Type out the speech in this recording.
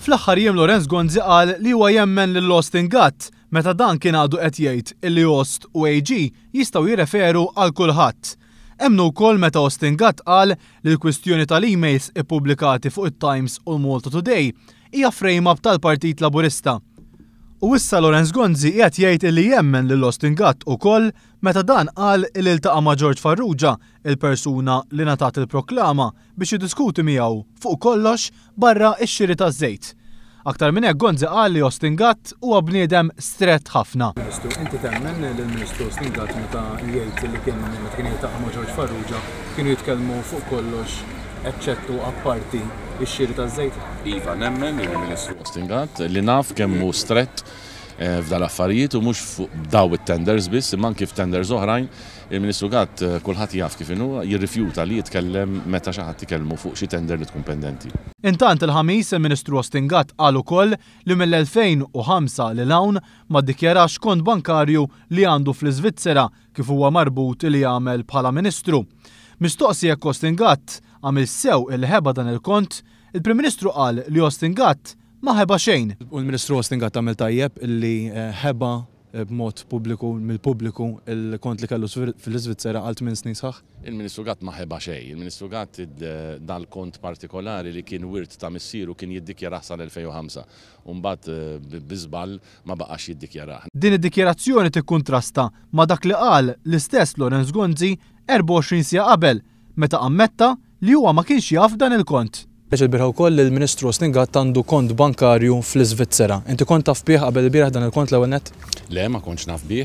Fl-aħħar jiem Lorenz Gonzi qal li huwa jemmen lil Austin Gatt meta dan kien għadu qed jgħid illi Ost u AG jistgħu jirreferu għal kulħadd. Hemmnu wkoll meta Austin Gatt qal li l-kwistjoni tal-emails ippubblikati fuq it-Times u l-Malta Today hija frame-up tal-Partit Laburista. U issa Lorenz Gonzi qiegħed jgħid illi jemmen lil Austin Gatt ukoll meta dan qal li iltaqa' ma' George Farrugia, il-persuna li ngħatat il-proklama biex jiddiskuti miegħu fuq kollox barra x-xiri taż-żejt. Aktar minn hekk Gonzi qal li Austin Gatt huwa bniedem strett ħafna. Ministru, inti temmen lill-Ministru Austin Gatt meta jgħid li kien jiltaqa' ma' George Farrugia kienu jitkellmu fuq kollox eċċettu apparti x-xiri taż-żejt? Iva, nemmen il-Ministru Austin Gatt li naf kemm hu strett f'dal affarijiet u mhux fuq daw it-tenders biss, imma anke f'tenders oħrajn, il-Ministru Gatt kulħadd jaf kif inhu jirrifjuta li jitkellem meta xi ħadd ikellmu fuq xi tender li tkun pendenti. Intant il-ħamis il-Ministru Austin Gatt qal ukoll li mill-2005 lil hawn ma ddikjarax kont bankarju li għandu fl-Iżvizzera kif huwa marbut li jagħmel bħala Ministru. Mistoqsi jekk Austin Gatt għamil sew il-ħeba dan il-kont, il-Prim Ministru qal li Austin Gatt ma ħeba xejn. U l-Ministru Austin Gatt għamil tajjeb illi ħeba b'mod pubbliku mill-pubbliku il-kont li kellu fl-Iżvizzera għal 8 snin sħaħ? Il-Ministru Gatt ma ħeba xejn. Il-Ministru Gatt dal-kont partikolari li kien wirt ta' missieru kien jiddikjaraħ sal-2005. U mbagħad biżball ma baqax jiddikjaraħ. Din id-dikjarazzjoni tikkuntrasta ma' dak li qal l-istess Lorenz Gonzi 24 sija qabel meta ammetta li huwa ma kienx jaf dan il-kont. Il-birħa wkoll il-Ministru Austin Gatt għandu kont bankarju fl-Iżvizzera. Inti kont taf bih qabel il-bieraħ dan il-kont l-ewwel nett? Le, ma kontx naf bih.